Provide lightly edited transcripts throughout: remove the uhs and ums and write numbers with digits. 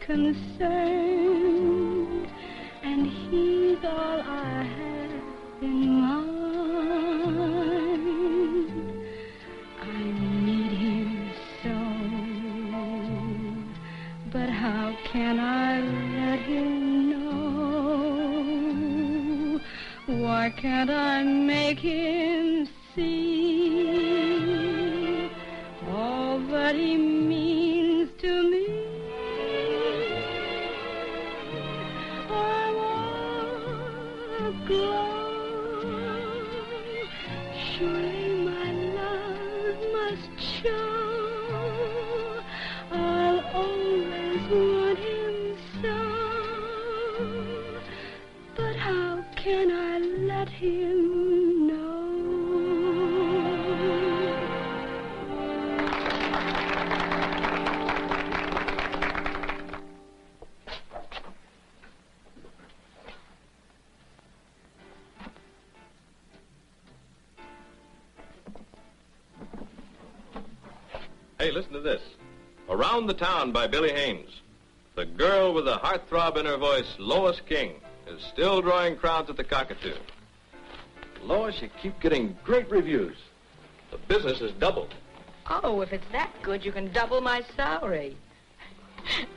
concerned, and he's all I have in mind. I need him so, but how can I let him know? Why can't I make him see all that he means to me? I want a glow. Surely my love must show. I'll always want him so. But how can I let him know? Hey, listen to this. Around the Town by Billy Haynes. The girl with a heartthrob in her voice, Lois King, is still drawing crowds at the Cockatoo. Lois, you keep getting great reviews. The business has doubled. Oh, if it's that good, you can double my salary.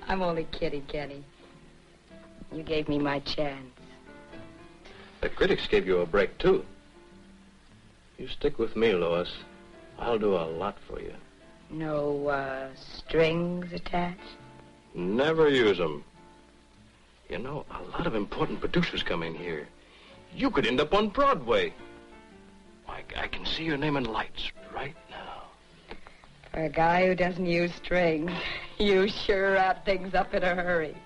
I'm only kidding, Kenny. You gave me my chance. The critics gave you a break, too. You stick with me, Lois. I'll do a lot for you. No, strings attached? Never use them. You know, a lot of important producers come in here. You could end up on Broadway. I can see your name in lights right now. For a guy who doesn't use strings, you sure wrap things up in a hurry.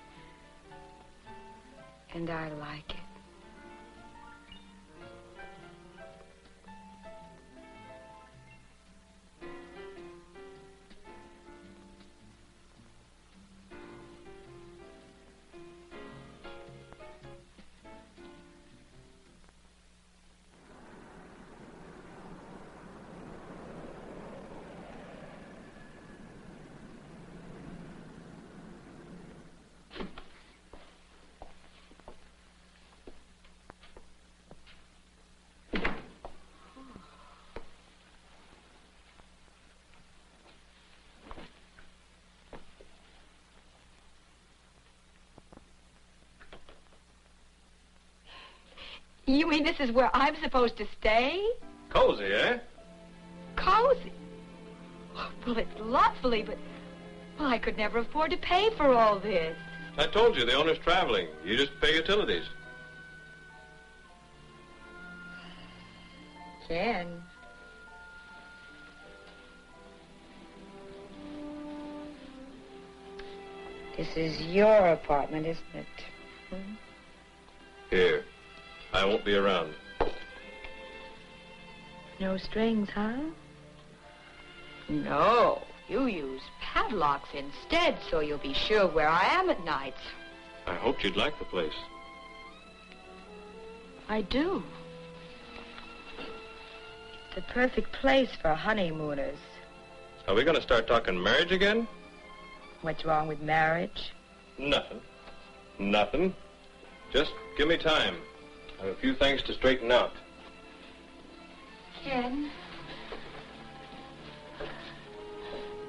And I like it. You mean this is where I'm supposed to stay? Cozy, eh? Cozy? Well, it's lovely, but... Well, I could never afford to pay for all this. I told you, the owner's traveling. You just pay utilities. Ken. This is your apartment, isn't it? Hmm? Here. I won't be around. No strings, huh? No. You use padlocks instead, so you'll be sure where I am at nights. I hoped you'd like the place. I do. The perfect place for honeymooners. Are we going to start talking marriage again? What's wrong with marriage? Nothing. Nothing. Just give me time. I have a few things to straighten out. Ken.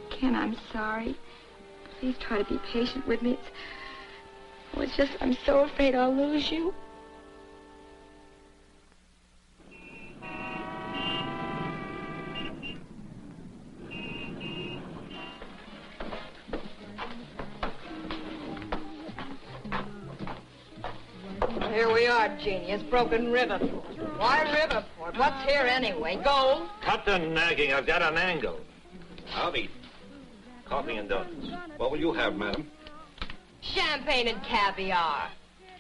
Ken, I'm sorry. Please try to be patient with me. It's just, I'm so afraid I'll lose you. Here we are, genius. Broken Riverport. Why Riverport? What's here anyway? Gold? Cut the nagging. I've got an angle. I'll eat. Coffee and donuts. What will you have, madam? Champagne and caviar.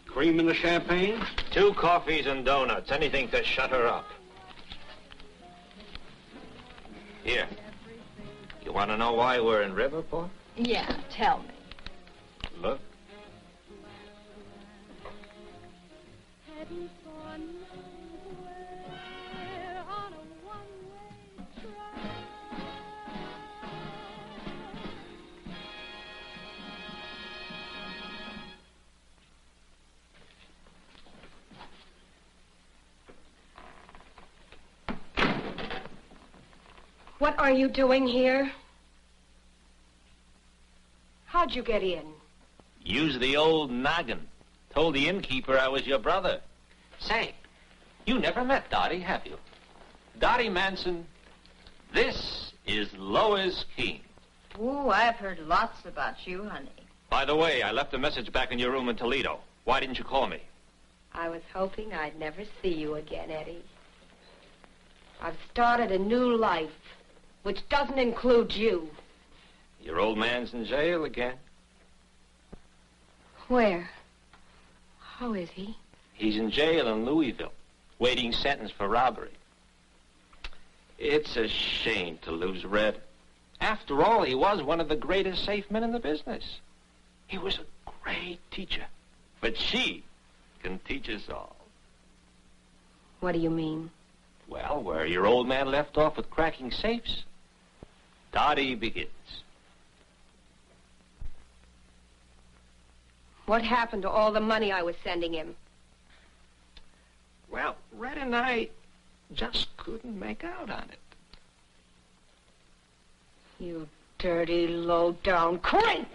Cream in the champagne? 2 coffees and donuts. Anything to shut her up. Here. You want to know why we're in Riverport? Yeah, tell me. Look. What are you doing here? How'd you get in? Use the old noggin. Told the innkeeper I was your brother. Say, you never met Dottie, have you? Dottie Manson, this is Lois King. Ooh, I've heard lots about you, honey. By the way, I left a message back in your room in Toledo. Why didn't you call me? I was hoping I'd never see you again, Eddie. I've started a new life, which doesn't include you. Your old man's in jail again. Where? How is he? He's in jail in Louisville, waiting sentence for robbery. It's a shame to lose Red. After all, he was one of the greatest safe men in the business. He was a great teacher. But she can teach us all. What do you mean? Well, where your old man left off with cracking safes, Dottie begins. What happened to all the money I was sending him? Well, Red and I just couldn't make out on it. You dirty, low-down creep!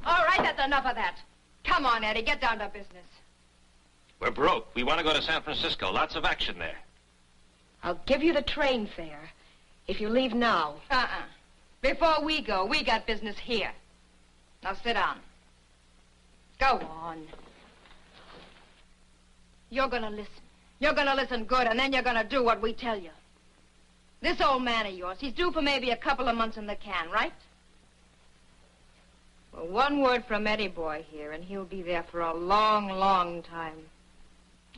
All right, that's enough of that. Come on, Eddie, get down to business. We're broke. We want to go to San Francisco. Lots of action there. I'll give you the train fare if you leave now. Before we go, we got business here. Now sit down. Go on. You're gonna listen. You're gonna listen good, and then you're gonna do what we tell you. This old man of yours, he's due for maybe a couple of months in the can, right? Well, one word from Eddie boy here, and he'll be there for a long, long time.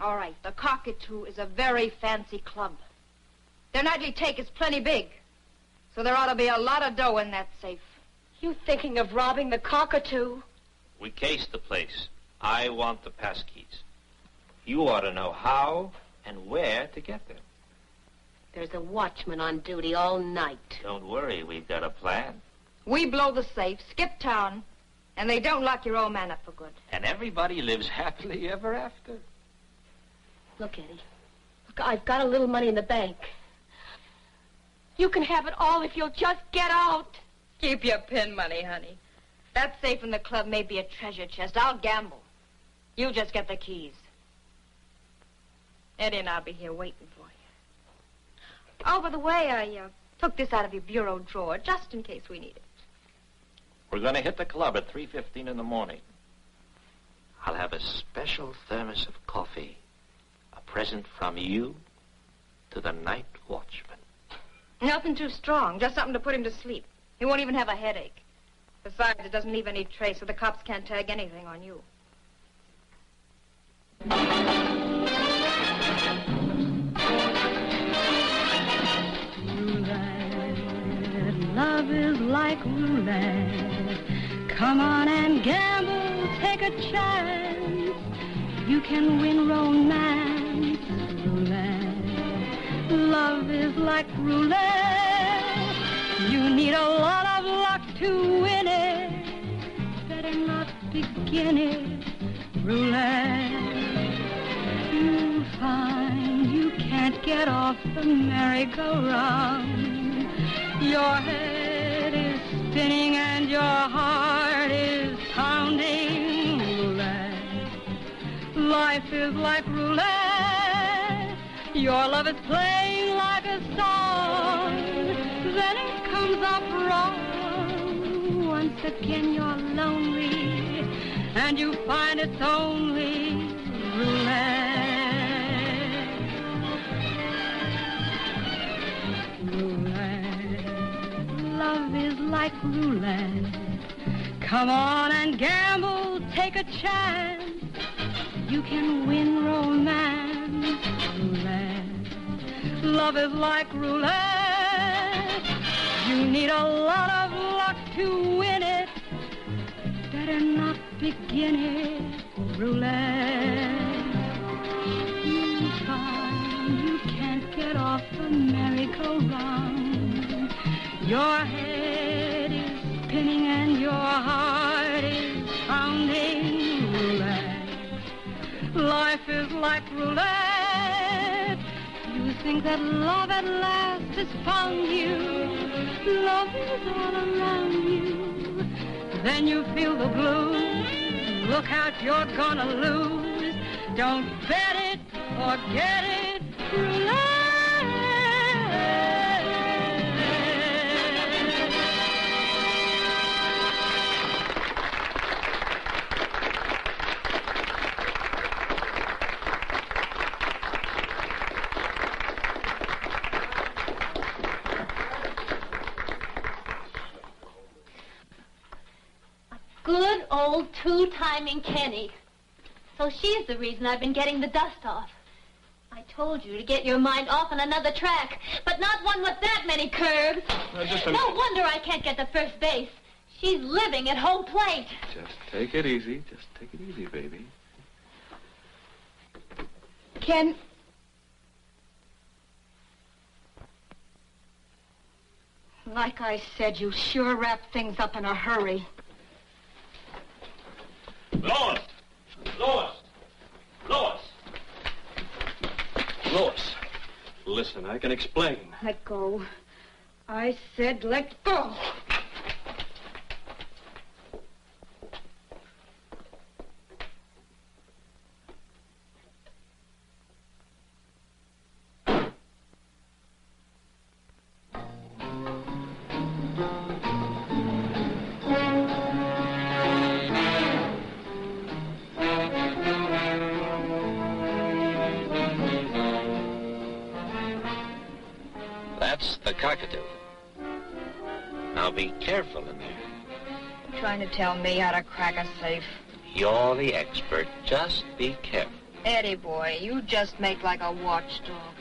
All right, the Cockatoo is a very fancy club. Their nightly take is plenty big, so there ought to be a lot of dough in that safe. You thinking of robbing the Cockatoo? We cased the place. I want the passkeys. You ought to know how and where to get them. There's a watchman on duty all night. Don't worry, we've got a plan. We blow the safe, skip town, and they don't lock your old man up for good. And everybody lives happily ever after. Look, Eddie. Look, I've got a little money in the bank. You can have it all if you'll just get out. Keep your pin money, honey. That safe in the club may be a treasure chest. I'll gamble. You just get the keys. Eddie and I'll be here waiting for you. Oh, by the way, I took this out of your bureau drawer just in case we need it. We're going to hit the club at 3:15 in the morning. I'll have a special thermos of coffee. A present from you to the night watchman. Nothing too strong, just something to put him to sleep. He won't even have a headache. Besides, it doesn't leave any trace, so the cops can't tag anything on you. Roulette, love is like roulette. Come on and gamble, take a chance. You can win romance. Roulette, love is like roulette. You need a lot of luck to win it. Better not begin it. Roulette, you'll find you can't get off the merry-go-round. Your head is spinning and your heart is pounding. Roulette, life is like roulette. Your love is playing like a song. Then it comes up wrong. Once again you're lonely, and you find it's only roulette. Roulette, love is like roulette. Come on and gamble, take a chance. You can win romance. Roulette, love is like roulette. You need a lot of luck to win it. Better not begin it. Roulette, you find you can't get off the merry-go-round. Your head is spinning and your heart is pounding. Roulette, life is like roulette. You think that love at last has found you, love is all around you, then you feel the blues. Look out, you're gonna lose. Don't bet it, forget it, roulette. Good old two-timing Kenny. So she's the reason I've been getting the dust off. I told you to get your mind off on another track, but not one with that many curves. No wonder I can't get to first base. She's living at home plate. Just take it easy. Just take it easy, baby. Ken. Like I said, you sure wrap things up in a hurry. Lois! Lois! Lois! Lois, listen, I can explain. Let go. I said let go. That's the cockatoo. Now be careful in there. Trying to tell me how to crack a safe. You're the expert. Just be careful. Eddie boy, you just make like a watchdog.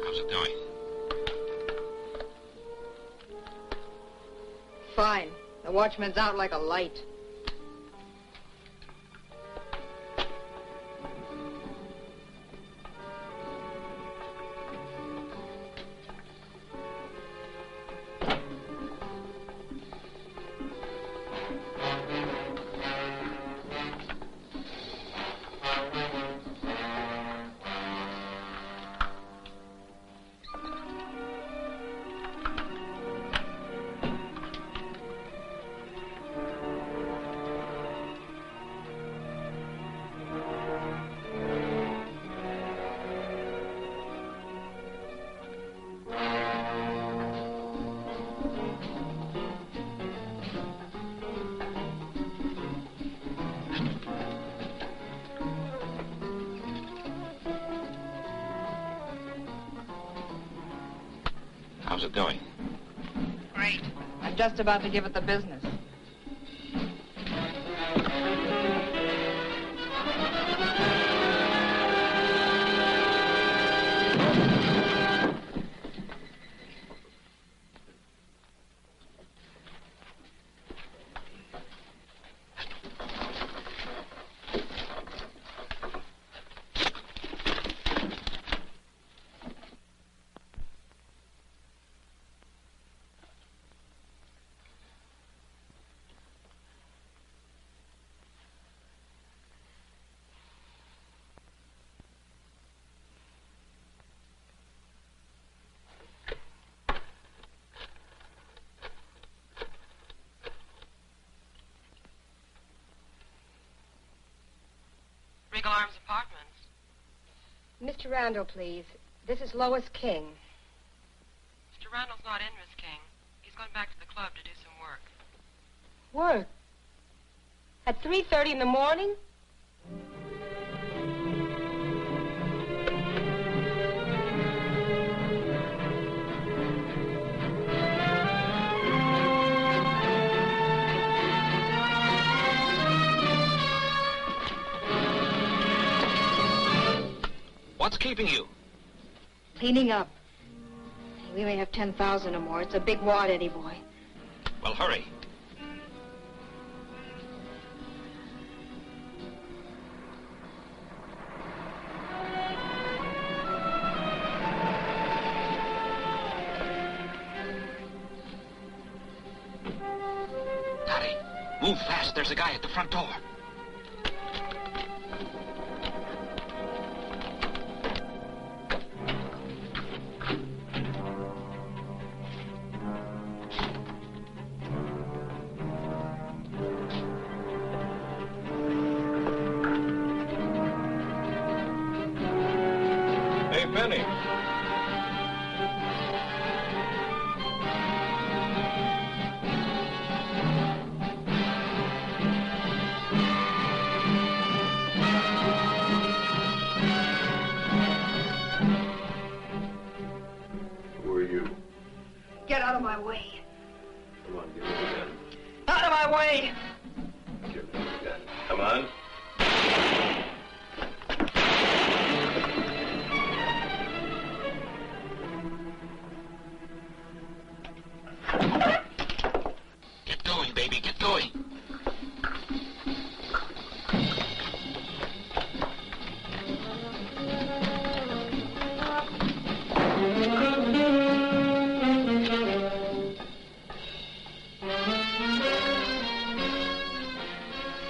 How's it going? Fine. The watchman's out like a light. How's it going? Great. I'm just about to give it the business. Regal Arms Apartments. Mr. Randall, please. This is Lois King. Mr. Randall's not in, Miss King. He's gone back to the club to do some work. Work? At 3:30 in the morning? What's keeping you? Cleaning up. We may have 10,000 or more. It's a big wad, Eddie boy. Well, hurry. Dottie, move fast. There's a guy at the front door. Penny. Who are you? Get out of my way. Come on, give me the gun. Out of my way! Give me the gun. Come on. Get going, baby, get going.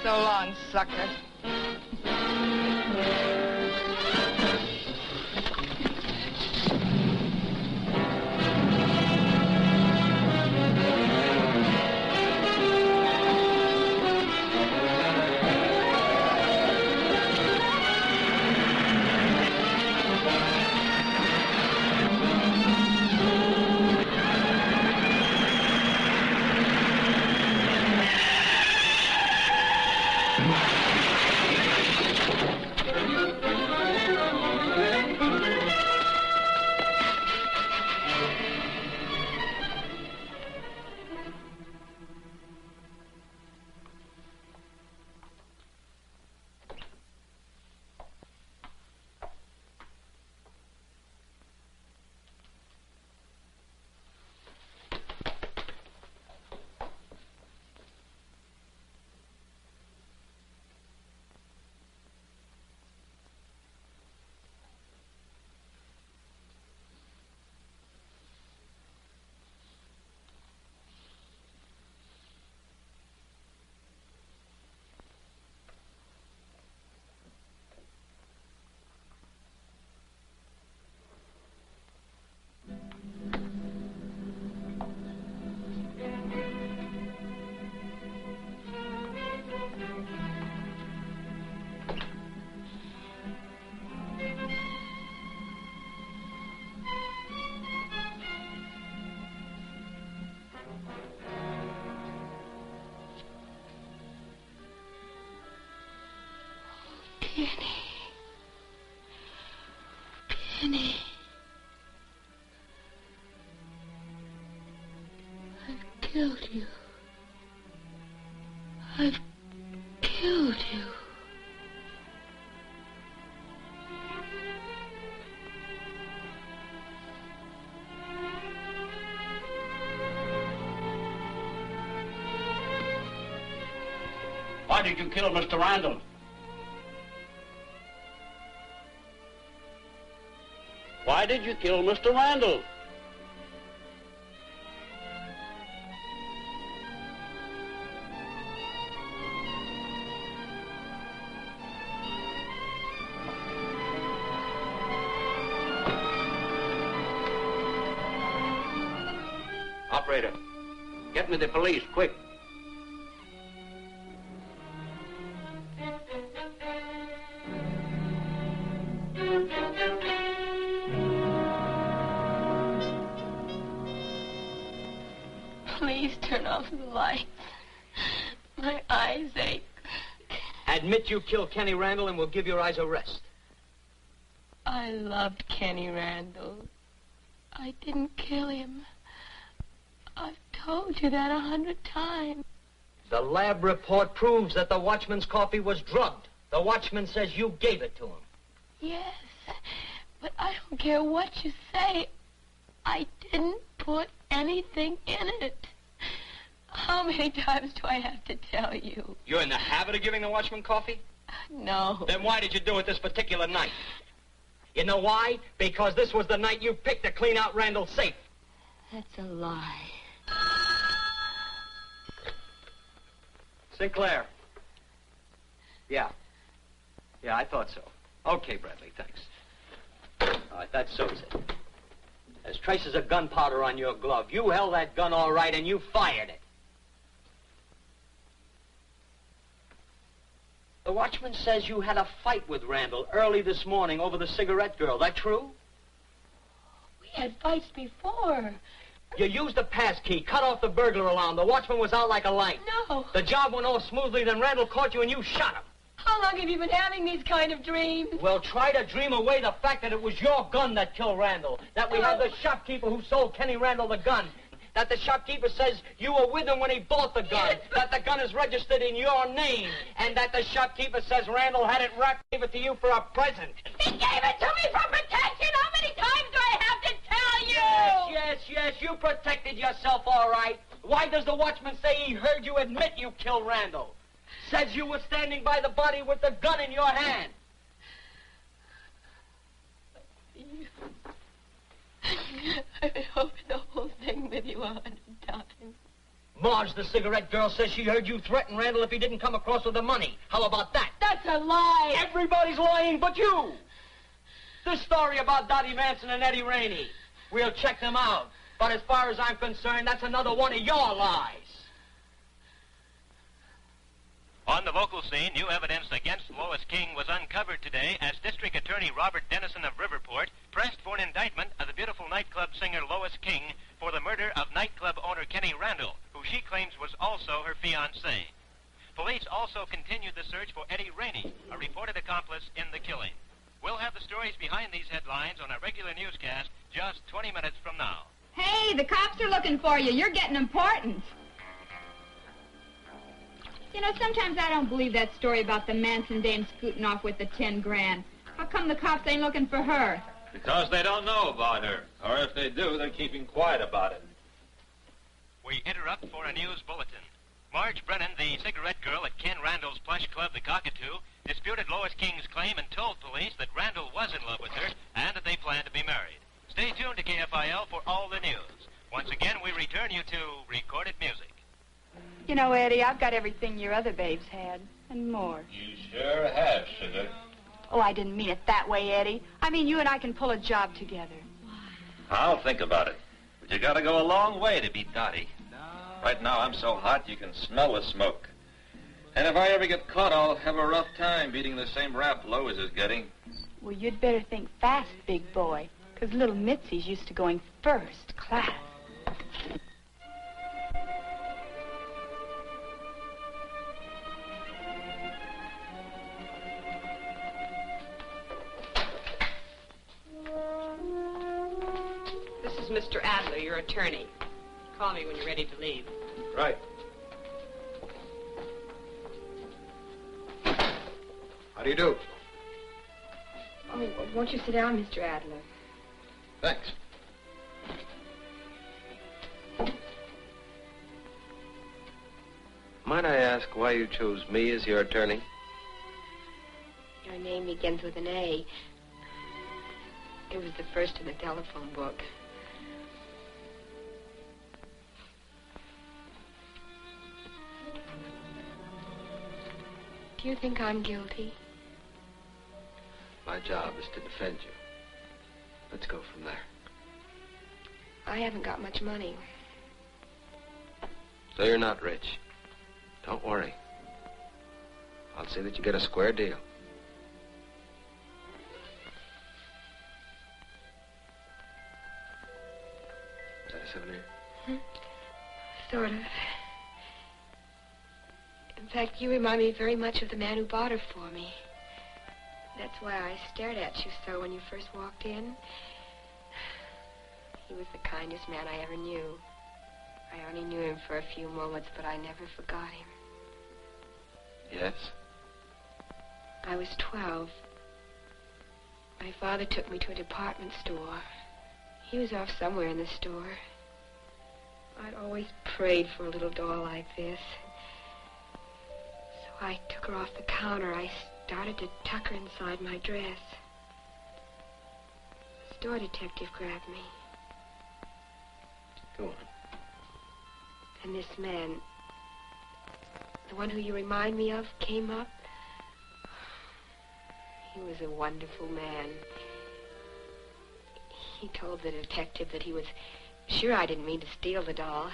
So long, sucker. Kenny. I've killed you. I've killed you. Why did you kill Mr. Randall? Why did you kill Mr. Randall? Operator, get me the police, quick. Please turn off the lights. My eyes ache. Admit you killed Kenny Randall and we'll give your eyes a rest. I loved Kenny Randall. I didn't kill him. I've told you that 100 times. The lab report proves that the watchman's coffee was drugged. The watchman says you gave it to him. Yes. But I don't care what you say. I didn't put anything in it. How many times do I have to tell you? You're in the habit of giving the watchman coffee? No. Then why did you do it this particular night? You know why? Because this was the night you picked to clean out Randall's safe. That's a lie. Sinclair. Yeah. Yeah, I thought so. Okay, Bradley, thanks. All right, that sews it. There's traces of gunpowder on your glove. You held that gun all right, and you fired it. The watchman says you had a fight with Randall early this morning over the cigarette girl. That true? We had fights before. You used the pass key, cut off the burglar alarm. The watchman was out like a light. No. The job went off smoothly, then Randall caught you and you shot him. How long have you been having these kind of dreams? Well, try to dream away the fact that it was your gun that killed Randall. That we had the shopkeeper who sold Kenny Randall the gun. That the shopkeeper says you were with him when he bought the gun. Yes, but... That the gun is registered in your name. And that the shopkeeper says Randall had it wrapped, gave it to you for a present. He gave it to me for protection! How many times do I have to tell you? Yes, you protected yourself all right. Why does the watchman say he heard you admit you killed Randall? Says you were standing by the body with the gun in your hand. I've been over the whole thing with you 100 times. Marge, the cigarette girl, says she heard you threaten Randall if he didn't come across with the money. How about that? That's a lie. Everybody's lying but you. This story about Dottie Manson and Eddie Rainey, we'll check them out. But as far as I'm concerned, that's another one of your lies. On the local scene, new evidence against Lois King was uncovered today as District Attorney Robert Dennison of Riverport pressed for an indictment of the beautiful nightclub singer Lois King for the murder of nightclub owner Kenny Randall, who she claims was also her fiancé. Police also continued the search for Eddie Rainey, a reported accomplice in the killing. We'll have the stories behind these headlines on a regular newscast just 20 minutes from now. Hey, the cops are looking for you. You're getting important. You know, sometimes I don't believe that story about the Manson dame scooting off with the 10 grand. How come the cops ain't looking for her? Because they don't know about her. Or if they do, they're keeping quiet about it. We interrupt for a news bulletin. Marge Brennan, the cigarette girl at Ken Randall's plush club, the Cockatoo, disputed Lois King's claim and told police that Randall was in love with her and that they planned to be married. Stay tuned to KFIL for all the news. Once again, we return you to recorded music. You know, Eddie, I've got everything your other babes had, and more. You sure have, sugar. Oh, I didn't mean it that way, Eddie. I mean, you and I can pull a job together. I'll think about it. But you gotta go a long way to beat Dottie. Right now, I'm so hot you can smell the smoke. And if I ever get caught, I'll have a rough time beating the same rap Lois is getting. Well, you'd better think fast, big boy, because little Mitzi's used to going first class. This is Mr. Adler, your attorney. Call me when you're ready to leave. Right. How do you do? Oh, won't you sit down, Mr. Adler? Thanks. Might I ask why you chose me as your attorney? Your name begins with an A. It was the first in the telephone book. Do you think I'm guilty? My job is to defend you. Let's go from there. I haven't got much money. So you're not rich. Don't worry. I'll see that you get a square deal. Is that a souvenir? Sort of. In fact, you remind me very much of the man who bought her for me. That's why I stared at you so when you first walked in. He was the kindest man I ever knew. I only knew him for a few moments, but I never forgot him. Yes? I was 12. My father took me to a department store. He was off somewhere in the store. I'd always prayed for a little doll like this. So I took her off the counter. I started to tuck her inside my dress. The store detective grabbed me. Go on. And this man, the one who you remind me of, came up. He was a wonderful man. He told the detective that he was sure I didn't mean to steal the doll.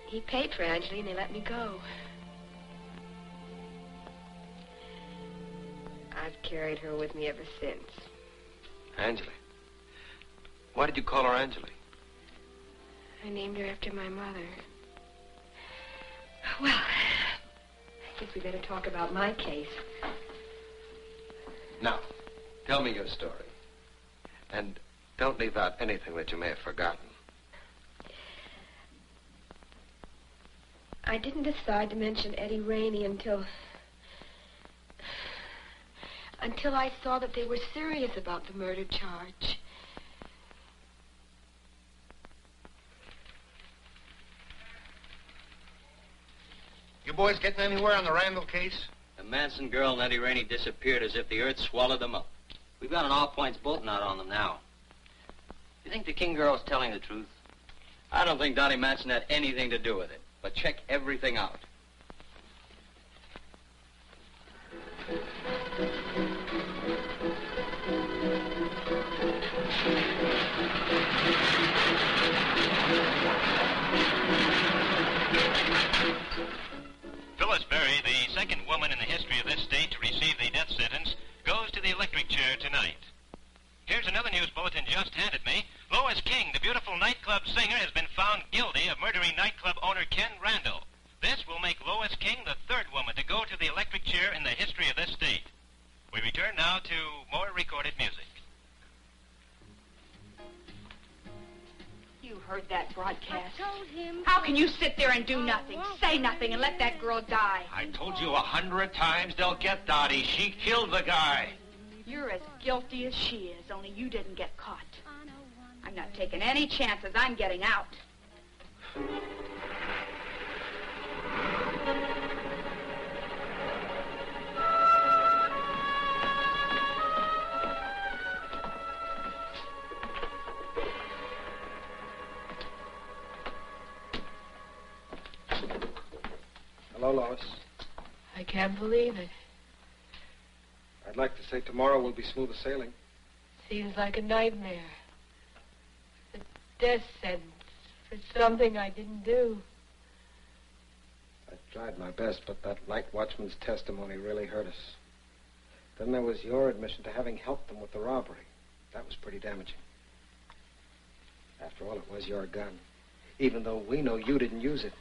He paid for Angela and they let me go. I've carried her with me ever since. Angela. Why did you call her Angela? I named her after my mother. Well, I guess we better talk about my case. Now, tell me your story. And don't leave out anything that you may have forgotten. I didn't decide to mention Eddie Rainey until I saw that they were serious about the murder charge. You boys getting anywhere on the Randall case? The Manson girl and Eddie Rainey disappeared as if the earth swallowed them up. We've got an all-points bulletin out on them now. You think the King girl's telling the truth? I don't think Dottie Manson had anything to do with it, but check everything out. Phyllis Berry, the second woman in the history of this state to receive the death sentence, goes to the electric chair tonight. Here's another news bulletin just handed me. Lois King, the beautiful nightclub singer, has been found guilty of murdering nightclub owner Ken Randall. This will make Lois King the third woman to go to the electric chair in the history of this state. We return now to more recorded music. You heard that broadcast. How can you sit there and do nothing, say nothing, and let that girl die? I told you 100 times they'll get Dottie. She killed the guy. You're as guilty as she is, only you didn't get caught. I'm not taking any chances. I'm getting out. Hello, Lois. I can't believe it. I'd like to say tomorrow will be smooth sailing. Seems like a nightmare. A death sentence for something I didn't do. I tried my best, but that night watchman's testimony really hurt us. Then there was your admission to having helped them with the robbery. That was pretty damaging. After all, it was your gun, even though we know you didn't use it.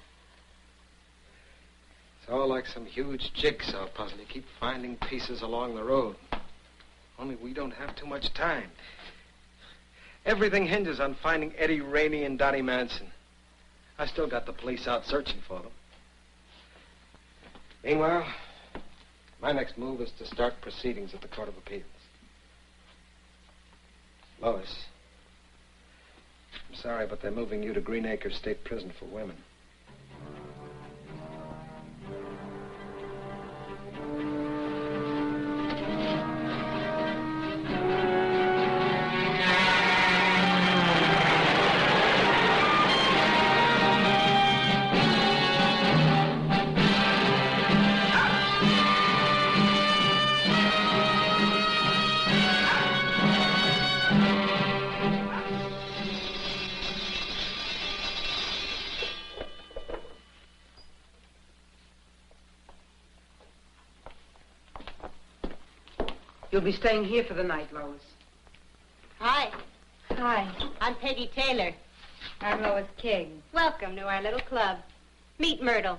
It's all like some huge jigsaw puzzle. You keep finding pieces along the road. Only we don't have too much time. Everything hinges on finding Eddie Rainey and Dottie Manson. I still got the police out searching for them. Meanwhile, my next move is to start proceedings at the Court of Appeals. Lois, I'm sorry, but they're moving you to Green Acres State Prison for women. You'll be staying here for the night, Lois. Hi, Hi, I'm Peggy Taylor. I'm Lois King. Welcome to our little club. Meet Myrtle.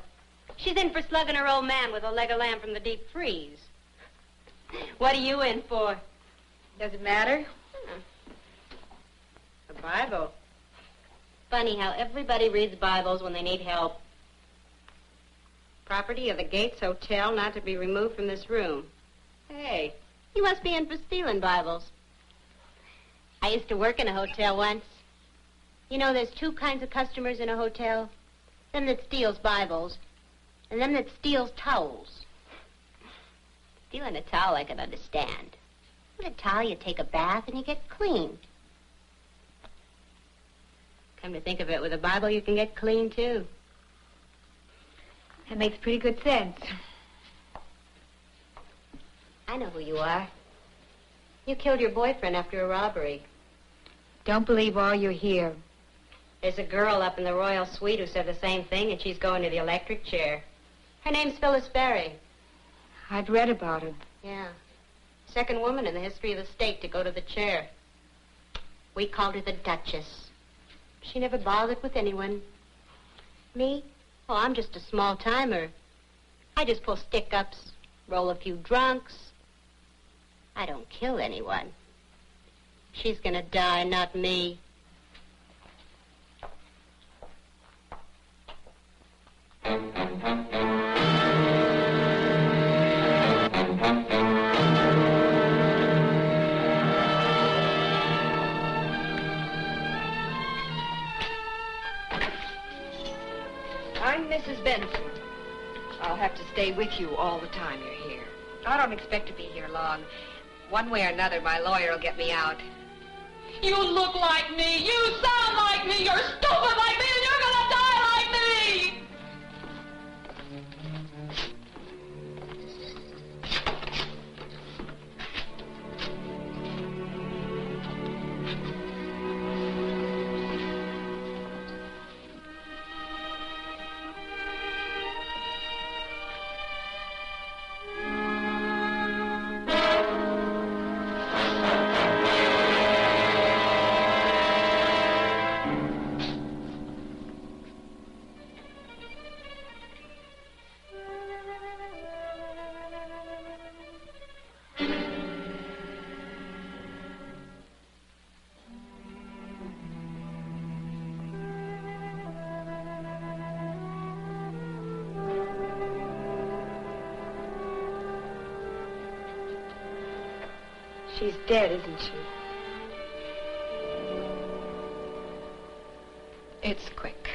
She's in for slugging her old man with a leg of lamb from the deep freeze. What are you in for? Does it matter? The Bible. Funny how everybody reads Bibles when they need help. Property of the Gates Hotel, not to be removed from this room. Hey, You must be in for stealing Bibles. I used to work in a hotel once. You know, there's two kinds of customers in a hotel. Them that steals Bibles, and them that steals towels. Stealing a towel I can understand. With a towel, you take a bath and you get clean. Come to think of it, with a Bible, you can get clean, too. That makes pretty good sense. I know who you are. You killed your boyfriend after a robbery. Don't believe all you hear. There's a girl up in the Royal Suite who said the same thing, and she's going to the electric chair. Her name's Phyllis Berry. I'd read about her. Yeah. Second woman in the history of the state to go to the chair. We called her the Duchess. She never bothered with anyone. Me? Oh, I'm just a small-timer. I just pull stick-ups, roll a few drunks. I don't kill anyone. She's gonna die, not me. I'm Mrs. Benson. I'll have to stay with you all the time you're here. I don't expect to be here long. One way or another, my lawyer will get me out. You look like me. You sound like me. You're stupid like me, and you're gonna die like me. She's dead, isn't she? It's quick.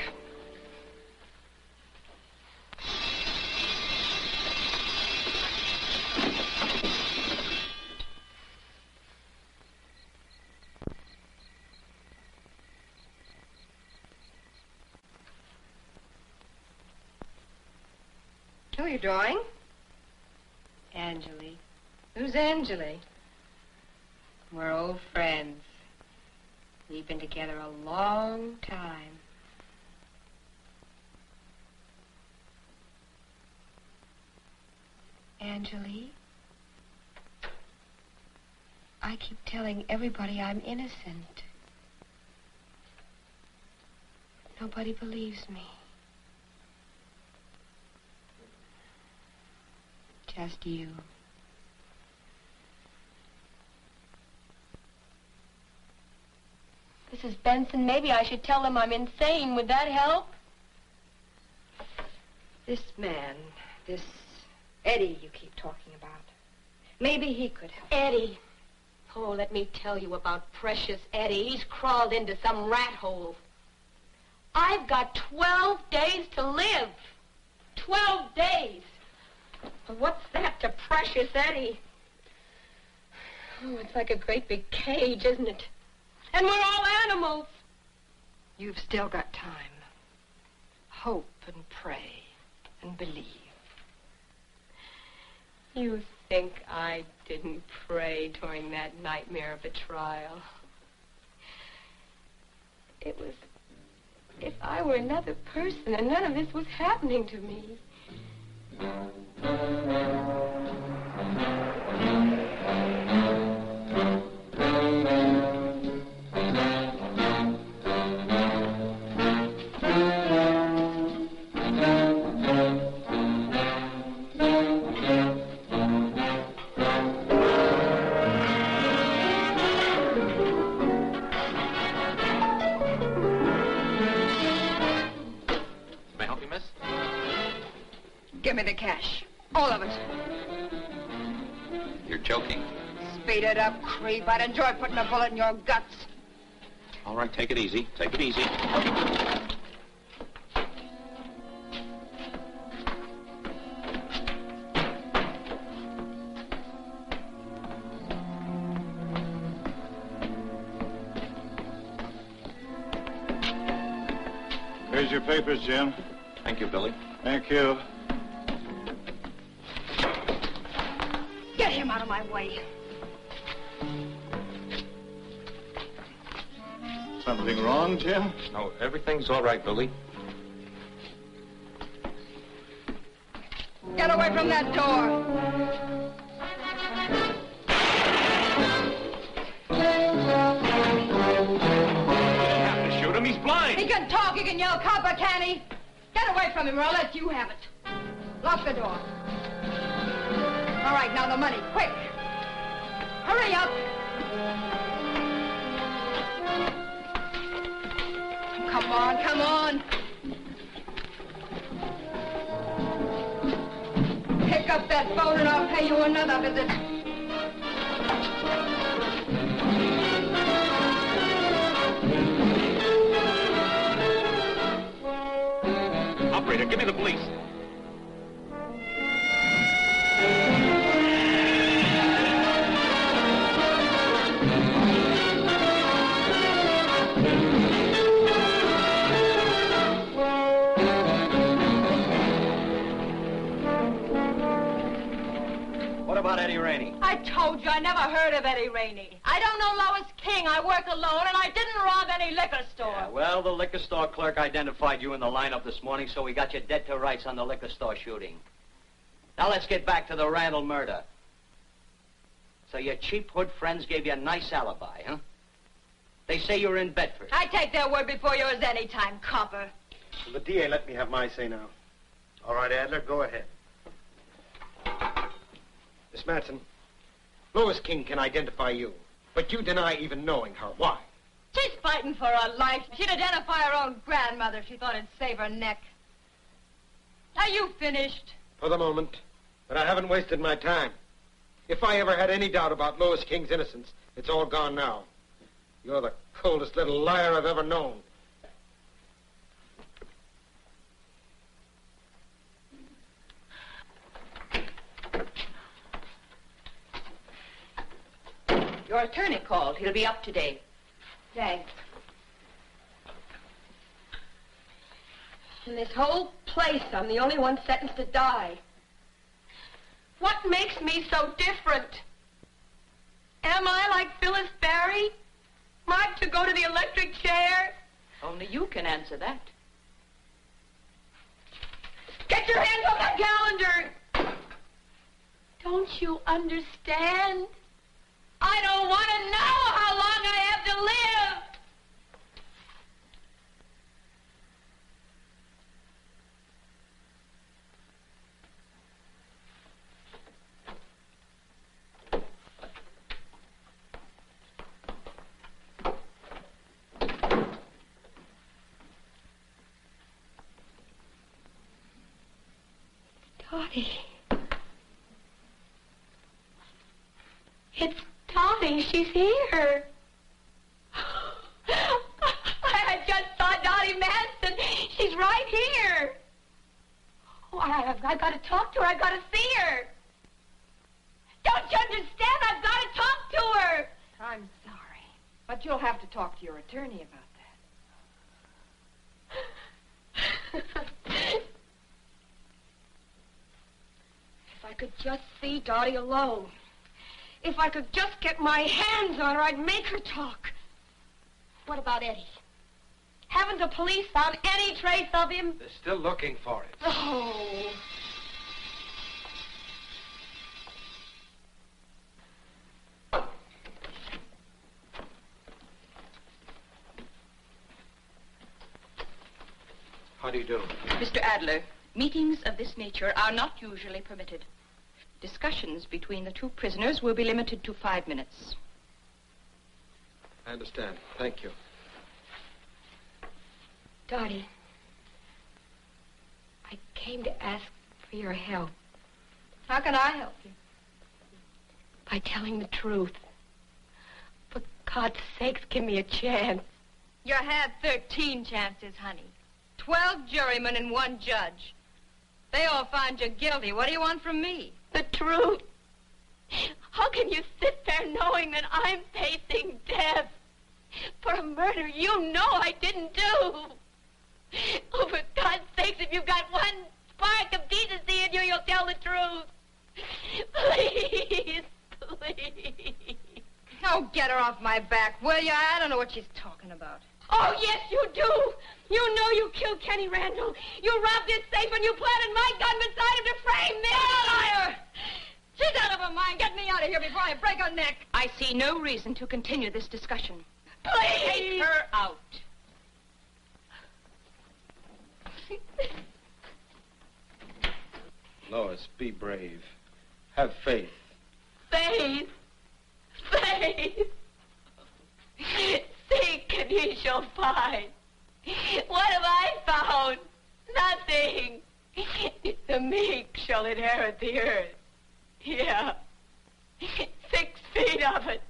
Who are you drawing? Angeli. Who's Angeli? We're old friends. We've been together a long time. Angeli, I keep telling everybody I'm innocent. Nobody believes me. Just you. Mrs. Benson, maybe I should tell them I'm insane. Would that help? This man, this Eddie you keep talking about, maybe he could help. Eddie. Oh, let me tell you about precious Eddie. He's crawled into some rat hole. I've got 12 days to live. 12 days. Well, what's that to precious Eddie? Oh, it's like a great big cage, isn't it? And we're all animals. You've still got time. Hope and pray and believe. You think I didn't pray during that nightmare of a trial? It was... if I were another person and none of this was happening to me. Give me the cash. All of it. You're joking. Speed it up, creep. I'd enjoy putting a bullet in your guts. All right, take it easy. Take it easy. Here's your papers, Jim. Thank you, Billy. Thank you. Get him out of my way. Something wrong, Jim? No, everything's all right, Billy. Get away from that door. Have to shoot him. He's blind. He can talk, he can yell copper, can he? Get away from him or I'll let you have it. Lock the door. All right, now the money, quick. Hurry up. Come on, come on. Pick up that phone and I'll pay you another visit. Operator, give me the police. What about Eddie Rainey? I told you I never heard of Eddie Rainey. I don't know Lois King. I work alone, and I didn't rob any liquor store. Yeah, well, the liquor store clerk identified you in the lineup this morning, so we got you dead to rights on the liquor store shooting. Now let's get back to the Randall murder. So your cheap hood friends gave you a nice alibi, huh? They say you were in Bedford. I take their word before yours any time, copper. Well, the DA let me have my say now. All right, Adler, go ahead. Miss Matson, Lois King can identify you, but you deny even knowing her. Why? She's fighting for her life. She'd identify her own grandmother if she thought it'd save her neck. Are you finished? For the moment, but I haven't wasted my time. If I ever had any doubt about Lois King's innocence, it's all gone now. You're the coldest little liar I've ever known. Your attorney called. He'll be up today. Thanks. In this whole place, I'm the only one sentenced to die. What makes me so different? Am I like Phyllis Barry? Marked to go to the electric chair? Only you can answer that. Get your hands off that calendar! Don't you understand? I don't want to know how long I have to live! Dottie. It's Dottie. She's here. I just saw Dottie Manson. She's right here. Oh, I've got to talk to her. I've got to see her. Don't you understand? I've got to talk to her. I'm sorry, but you'll have to talk to your attorney about that. If I could just see Dottie alone. If I could just get my hands on her, I'd make her talk. What about Eddie? Haven't the police found any trace of him? They're still looking for it. Oh. How do you do? Mr. Adler, meetings of this nature are not usually permitted. Discussions between the two prisoners will be limited to 5 minutes. I understand. Thank you. Dottie, I came to ask for your help. How can I help you? By telling the truth. For God's sakes, give me a chance. You had 13 chances, honey. 12 jurymen and 1 judge. They all found you guilty. What do you want from me? The truth. How can you sit there knowing that I'm facing death for a murder you know I didn't do? Oh, for God's sakes, if you've got one spark of decency in you, you'll tell the truth. Please, please. Oh, get her off my back, will you? I don't know what she's talking about. Oh, yes, you do. You know you killed Kenny Randall. You robbed his safe and you planted my gun beside him to frame me. Liar! She's out of her mind. Get me out of here before I break her neck. I see no reason to continue this discussion. Please! Take her out. Lois, be brave. Have faith. Faith. Faith. Seek and ye shall find. What have I found? Nothing. The meek shall inherit the earth. Yeah. 6 feet of it.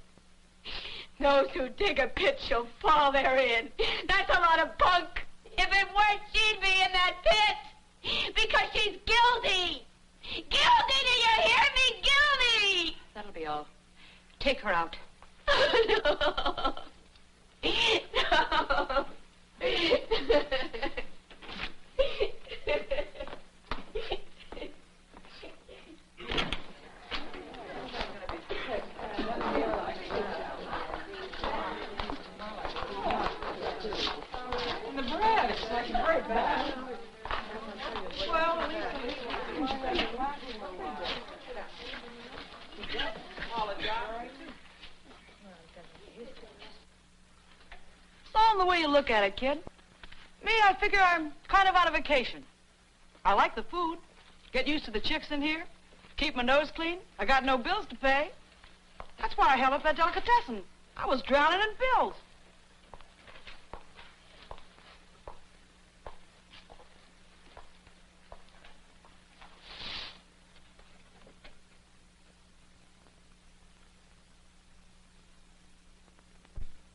Those who dig a pit shall fall therein. That's a lot of bunk. If it weren't, she'd be in that pit. Because she's guilty. Guilty, do you hear me? Guilty. That'll be all. Take her out. No. No. The bread, it's like very bad. Well, at least all the way you look at it, kid. Me, I figure I'm kind of on a vacation. I like the food. Get used to the chicks in here. Keep my nose clean. I got no bills to pay. That's why I held up that delicatessen. I was drowning in bills.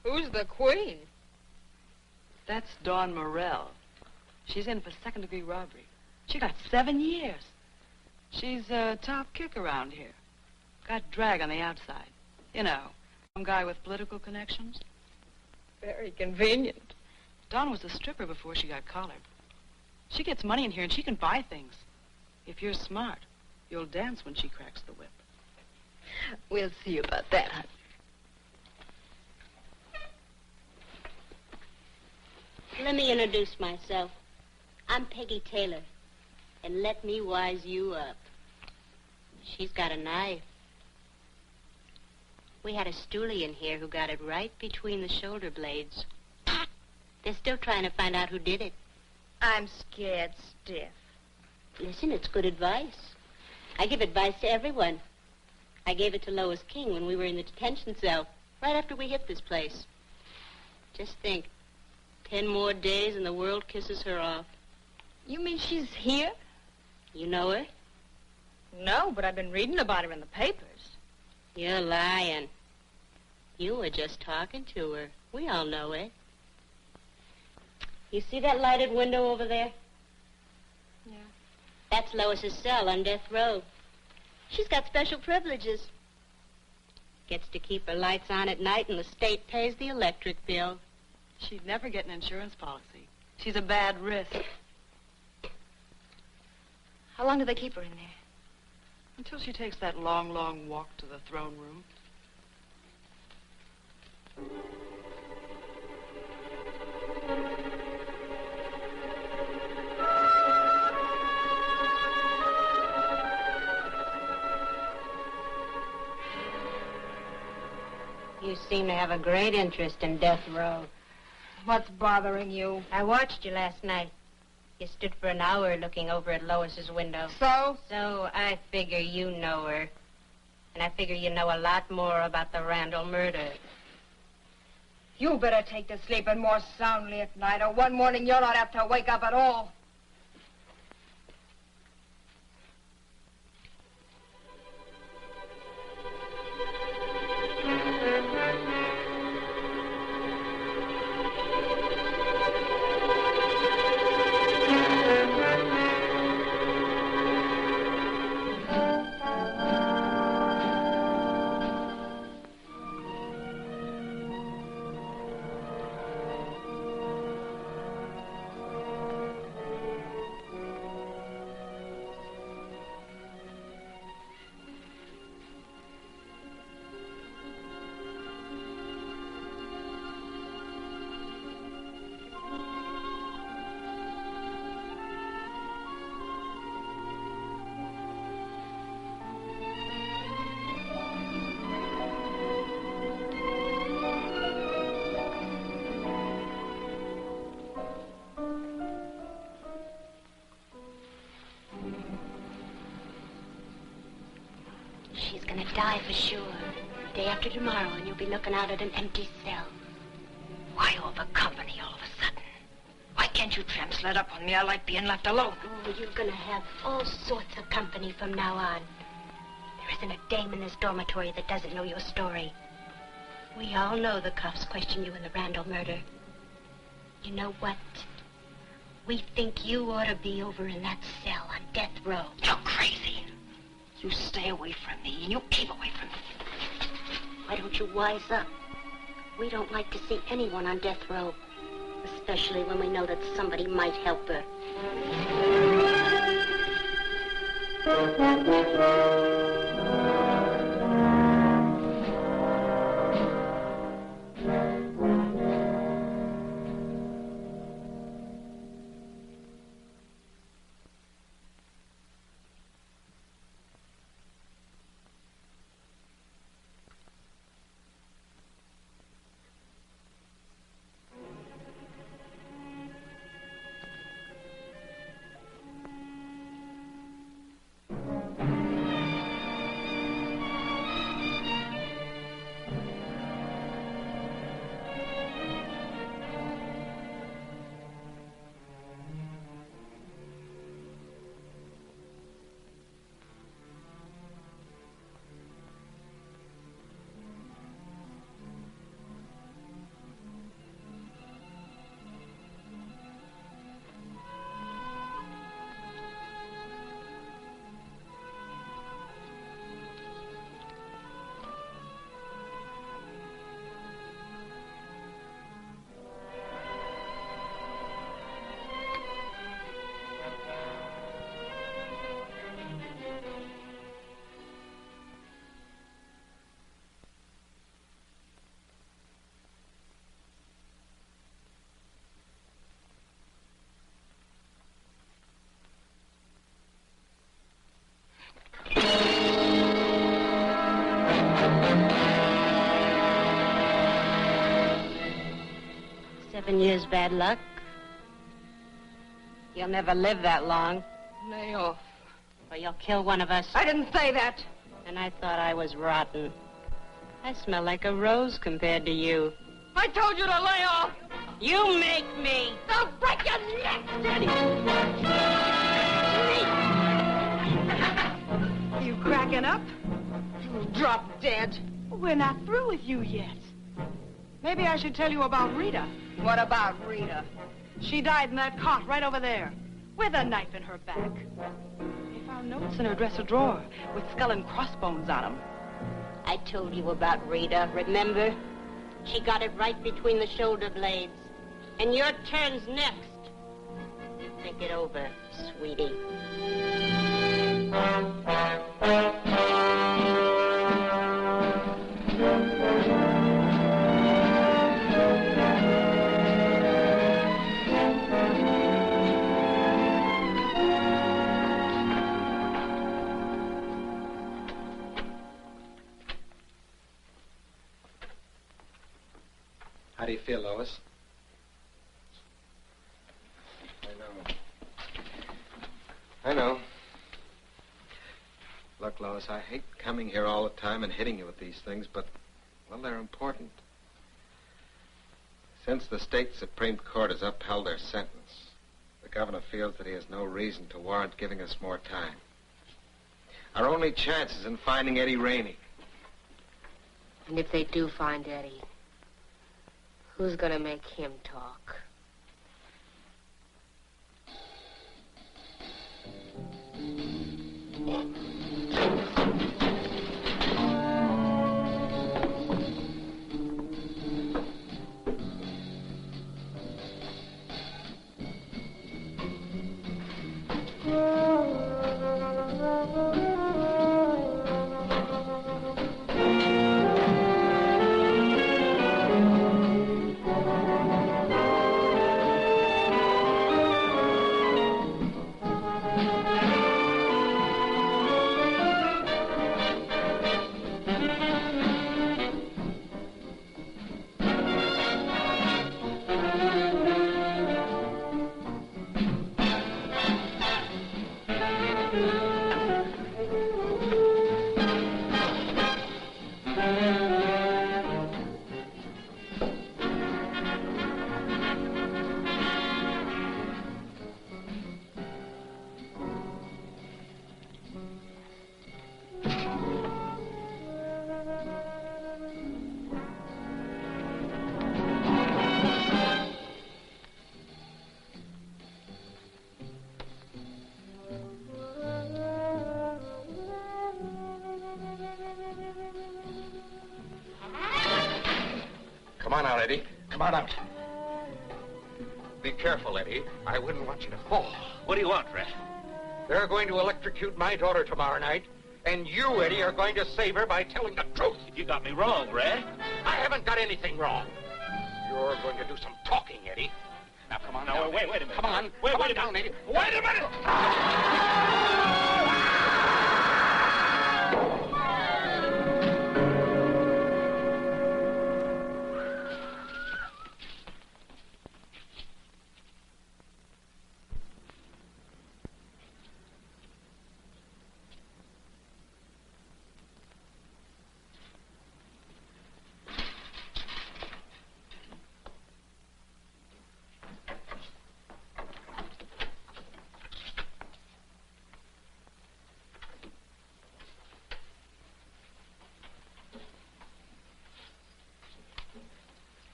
Who's the queen? That's Dawn Morell. She's in for second-degree robbery. She got 7 years. She's a top kick around here. Got drag on the outside. You know, some guy with political connections. Very convenient. Dawn was a stripper before she got collared. She gets money in here and she can buy things. If you're smart, you'll dance when she cracks the whip. We'll see about that, honey. Let me introduce myself. I'm Peggy Taylor. And let me wise you up. She's got a knife. We had a stoolie in here who got it right between the shoulder blades. They're still trying to find out who did it. I'm scared stiff. Listen, it's good advice. I give advice to everyone. I gave it to Lois King when we were in the detention cell, right after we hit this place. Just think, 10 more days and the world kisses her off. You mean she's here? You know her? No, but I've been reading about her in the papers. You're lying. You were just talking to her. We all know it. You see that lighted window over there? Yeah. That's Lois's cell on death row. She's got special privileges. Gets to keep her lights on at night and the state pays the electric bill. She'd never get an insurance policy. She's a bad risk. How long do they keep her in there? Until she takes that long, long walk to the throne room. You seem to have a great interest in death row. What's bothering you? I watched you last night. You stood for an hour looking over at Lois's window. So? So I figure you know her. And I figure you know a lot more about the Randall murder. You better take to sleeping more soundly at night, or one morning you'll not have to wake up at all. She's gonna die for sure. Day after tomorrow, and you'll be looking out at an empty cell. Why all the company all of a sudden? Why can't you tramps let up on me? I like being left alone. Oh, you're gonna have all sorts of company from now on. There isn't a dame in this dormitory that doesn't know your story. We all know the cops questioned you in the Randall murder. You know what? We think you ought to be over in that cell on death row. You're crazy. You stay away from me, and you keep away from me. Why don't you wise up? We don't like to see anyone on death row, especially when we know that somebody might help her. Years bad luck. You'll never live that long. Lay off. Or you'll kill one of us. I didn't say that. And I thought I was rotten. I smell like a rose compared to you. I told you to lay off. You make me. I'll break your neck, Daddy. You cracking up? You'll drop dead. We're not through with you yet. Maybe I should tell you about Rita. What about Rita? She died in that cot right over there, with a knife in her back. They found notes in her dresser drawer with skull and crossbones on them. I told you about Rita, remember? She got it right between the shoulder blades. And your turn's next. Think it over, sweetie. How do you feel, Lois? I know. Look, Lois, I hate coming here all the time and hitting you with these things, but, well, they're important. Since the state Supreme Court has upheld their sentence, the governor feels that he has no reason to warrant giving us more time. Our only chance is in finding Eddie Rainey. And if they do find Eddie, who's gonna make him talk? on out, Eddie. Come on out. Be careful, Eddie. I wouldn't want you to fall. What do you want, Red? They're going to electrocute my daughter tomorrow night, and you, Eddie, are going to save her by telling the truth. You got me wrong, Red. I haven't got anything wrong. You're going to do some talking, Eddie. Now, come on. Now, wait a minute. Come on. Wait Come a on minute. down, Eddie. Wait a minute.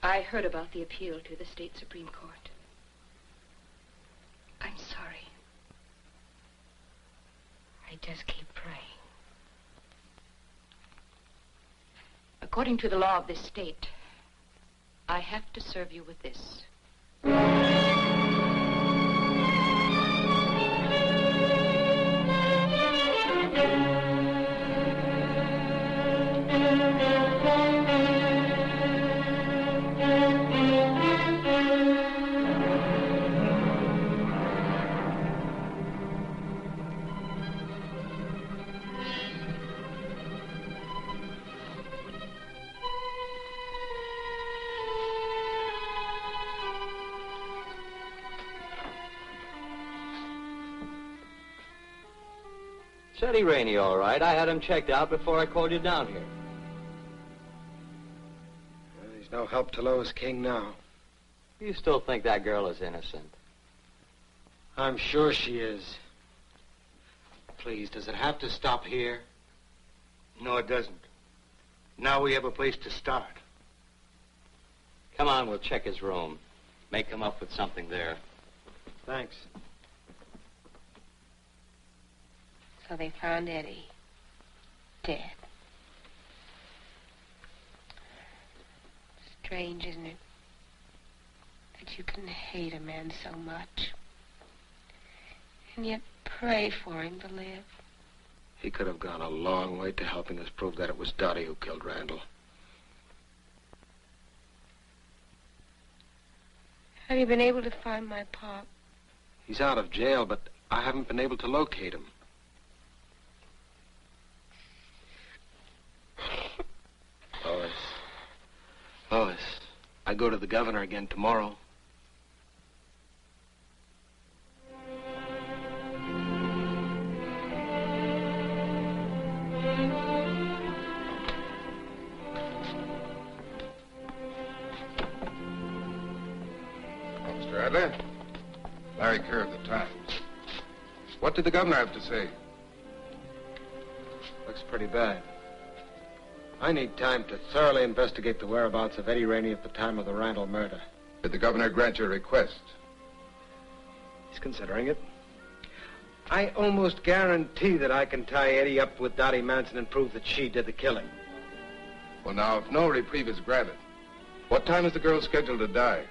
I heard about the appeal to the state Supreme Court. I'm sorry. I just keep praying. According to the law of this state, I have to serve you with this. It's Eddie Rainey, all right. I had him checked out before I called you down here. Well, he's no help to Lois King now. You still think that girl is innocent? I'm sure she is. Please, does it have to stop here? No, it doesn't. Now we have a place to start. Come on, we'll check his room. Make him up with something there. Thanks. So they found Eddie dead. Strange, isn't it? That you can hate a man so much and yet pray for him to live. He could have gone a long way to helping us prove that it was Dottie who killed Randall. Have you been able to find my pop? He's out of jail, but I haven't been able to locate him. Lois, I go to the governor again tomorrow. Mr. Adler? Larry Kerr of the Times. What did the governor have to say? Looks pretty bad. I need time to thoroughly investigate the whereabouts of Eddie Rainey at the time of the Randall murder. Did the governor grant your request? He's considering it. I almost guarantee that I can tie Eddie up with Dottie Manson and prove that she did the killing. Well, now, if no reprieve is granted, what time is the girl scheduled to die?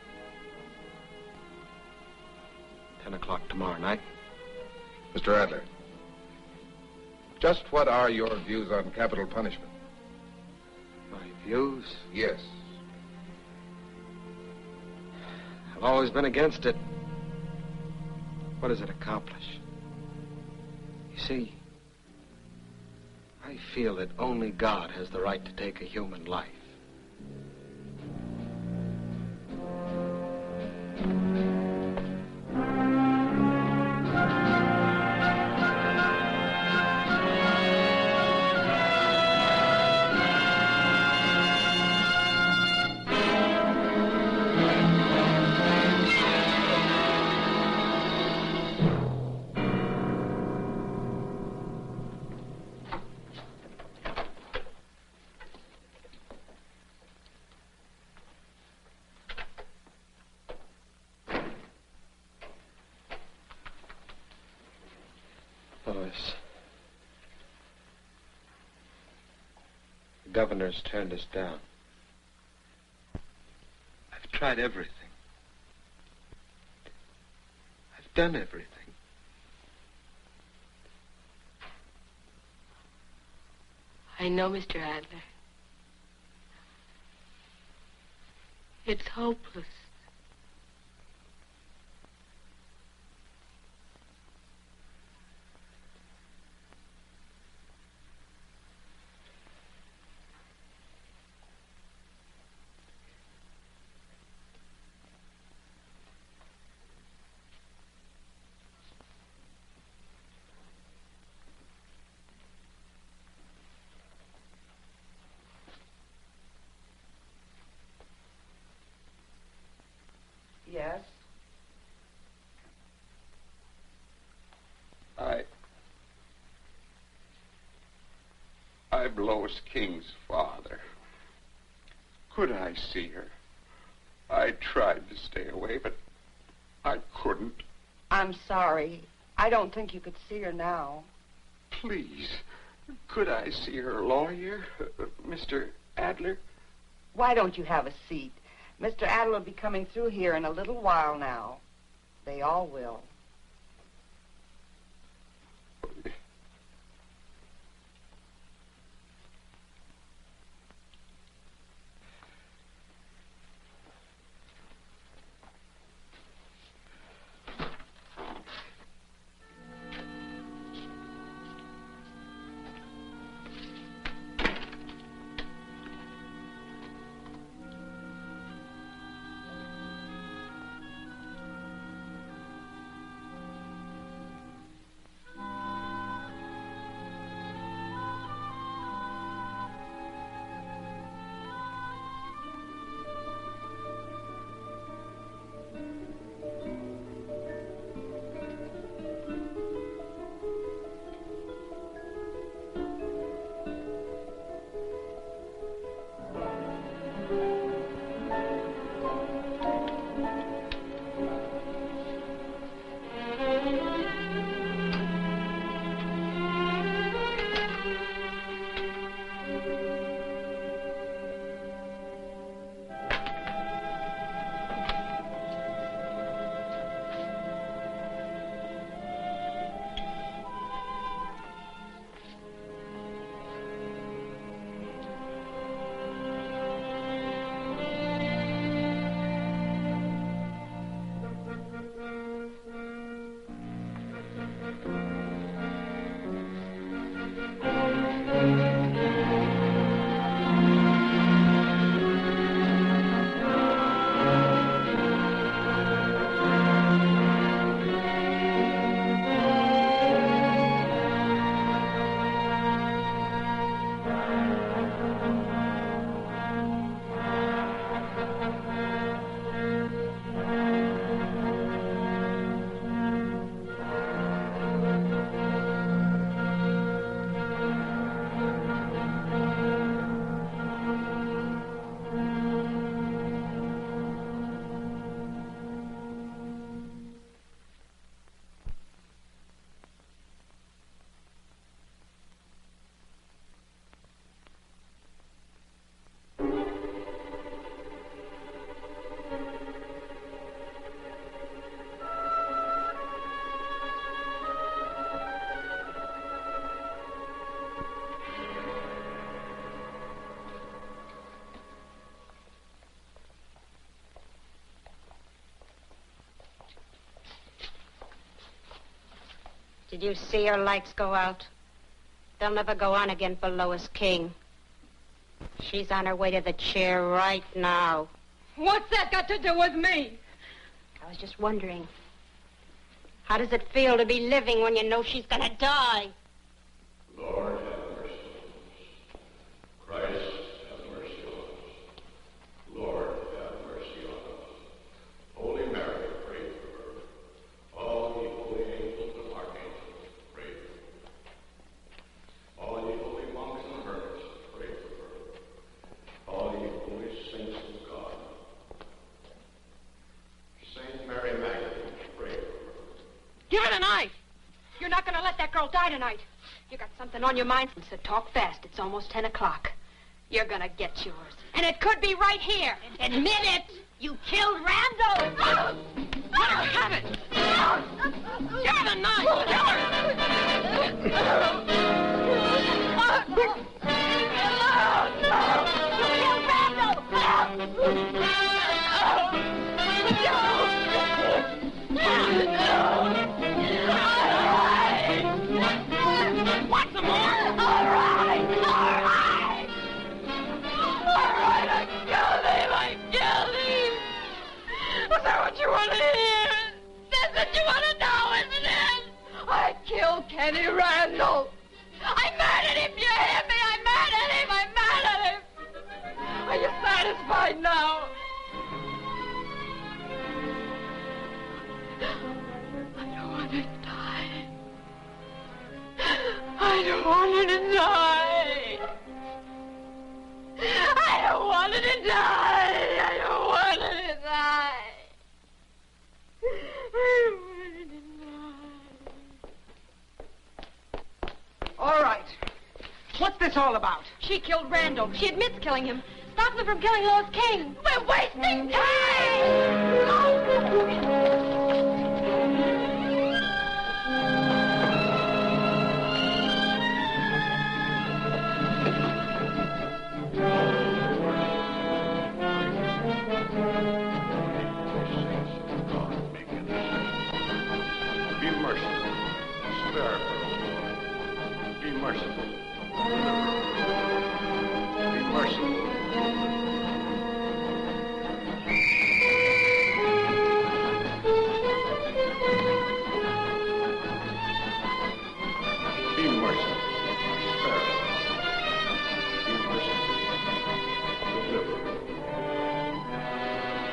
10 o'clock tomorrow night. Mr. Adler, just what are your views on capital punishment? My views? Yes. I've always been against it. What does it accomplish? You see, I feel that only God has the right to take a human life. Lois, the governor's turned us down. tried everything. I've done everything. I know, Mr. Adler. It's hopeless. Yes? I'm Lois King's father. Could I see her? I tried to stay away, but I couldn't. I'm sorry. I don't think you could see her now. Please, could I see her lawyer, Mr. Adler? Why don't you have a seat? Mr. Adler will be coming through here in a little while now. They all will. Did you see her lights go out? They'll never go on again for Lois King. She's on her way to the chair right now. What's that got to do with me? I was just wondering, how does it feel to be living when you know she's gonna die? Lord, have mercy on us. Christ, have mercy on us. Lord, have mercy on us. Holy Mary, pray for her. All ye holy angels and archangels, pray for her. All ye holy monks and hermits, pray for her. All ye holy saints of God. Saint Mary Magdalene, pray for her. Give her the knife. You're not going to let that girl die tonight. You got something on your mind, so talk fast. It's almost 10 o'clock. You're going to get yours. And it could be right here. Admit it. You killed Randall! Let her have it! Give her the knife! Kill her! You killed Randall! Want some more? All right, I killed him! Is that what you want to hear? That's what you want to know, isn't it? I killed Kenny Randall. I murdered him, you hear me? I murdered him! Are you satisfied now? I don't want to die. I don't want her to die. I don't want her to die. I don't want her to die. All right. What's this all about? She killed Randall. She admits killing him. Stop them from killing Lois King. We're wasting time! Be merciful. Spare her, O Lord. Be merciful. Be merciful. Be merciful. Spare her. Be merciful. Deliver her.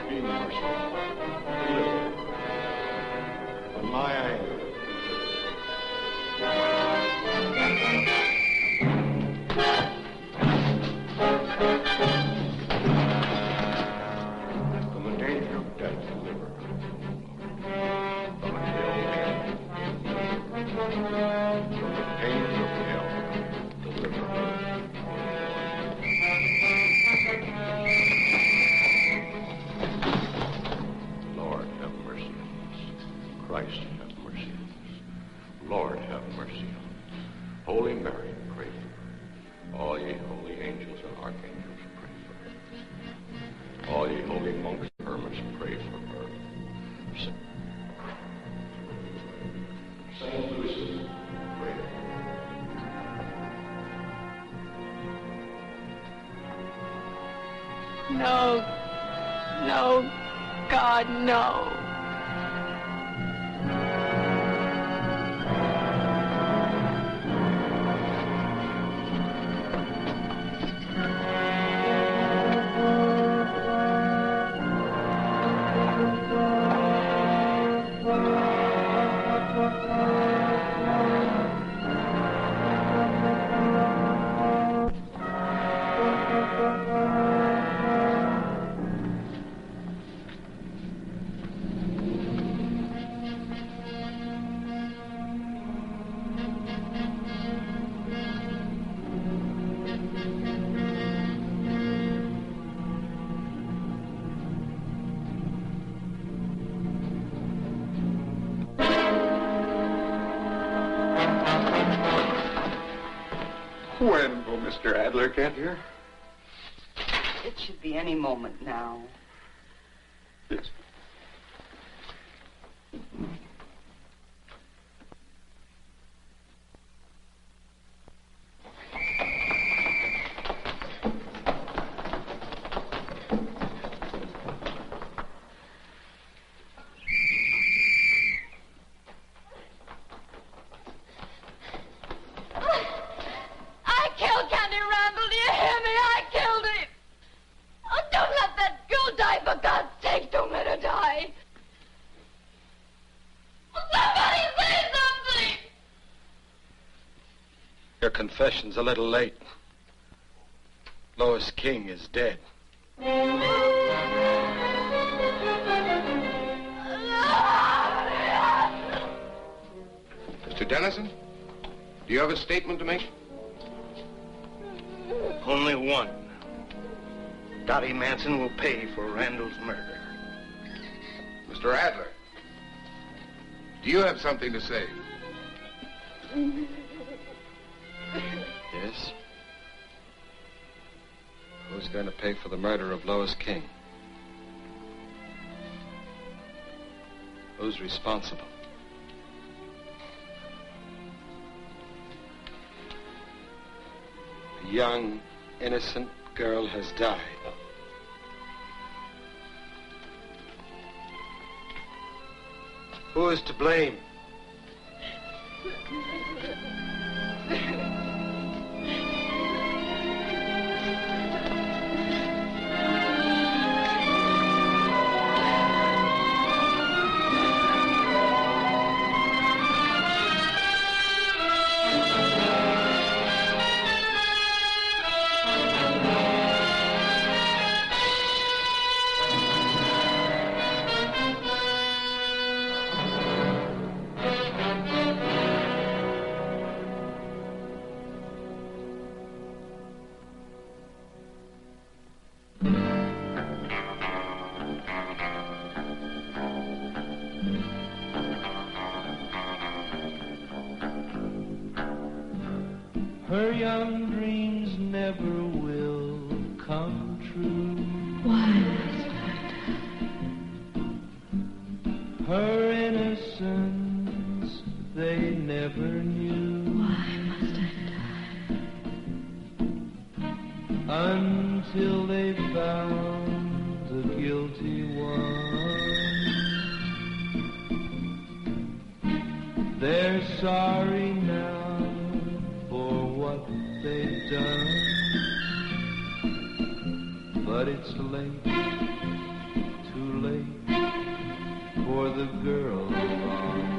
Be merciful. Deliver her. From my anger. From the danger of death, deliver her. From the hell, from the danger of hell, deliver her. Lord, have mercy on us. Christ, have mercy on us. Lord, have mercy on us. Holy Mary, pray for her. All ye holy angels and archangels, pray for her. All ye holy monks and hermits, pray for her. Saint Lucy, pray for her. No, God, no. When will Mr. Adler get here? It should be any moment now. Yes. I killed Candy Randall, do you hear me? I killed him! Oh, don't let that girl die, for God's sake, don't let her die! Somebody say something! Your confession's a little late. Lois King is dead. Mr. Dennison, do you have a statement to make? Only one. Dottie Manson will pay for Randall's murder. Mr. Adler, do you have something to say? Yes? Who's going to pay for the murder of Lois King? Who's responsible? A young, innocent girl has died. Who is to blame? Her young dreams never will come true. Why must I die? Her innocence they never knew. Why must I die? Until they found the guilty one. They're sorry now for what they've done, but it's late, too late for the girl on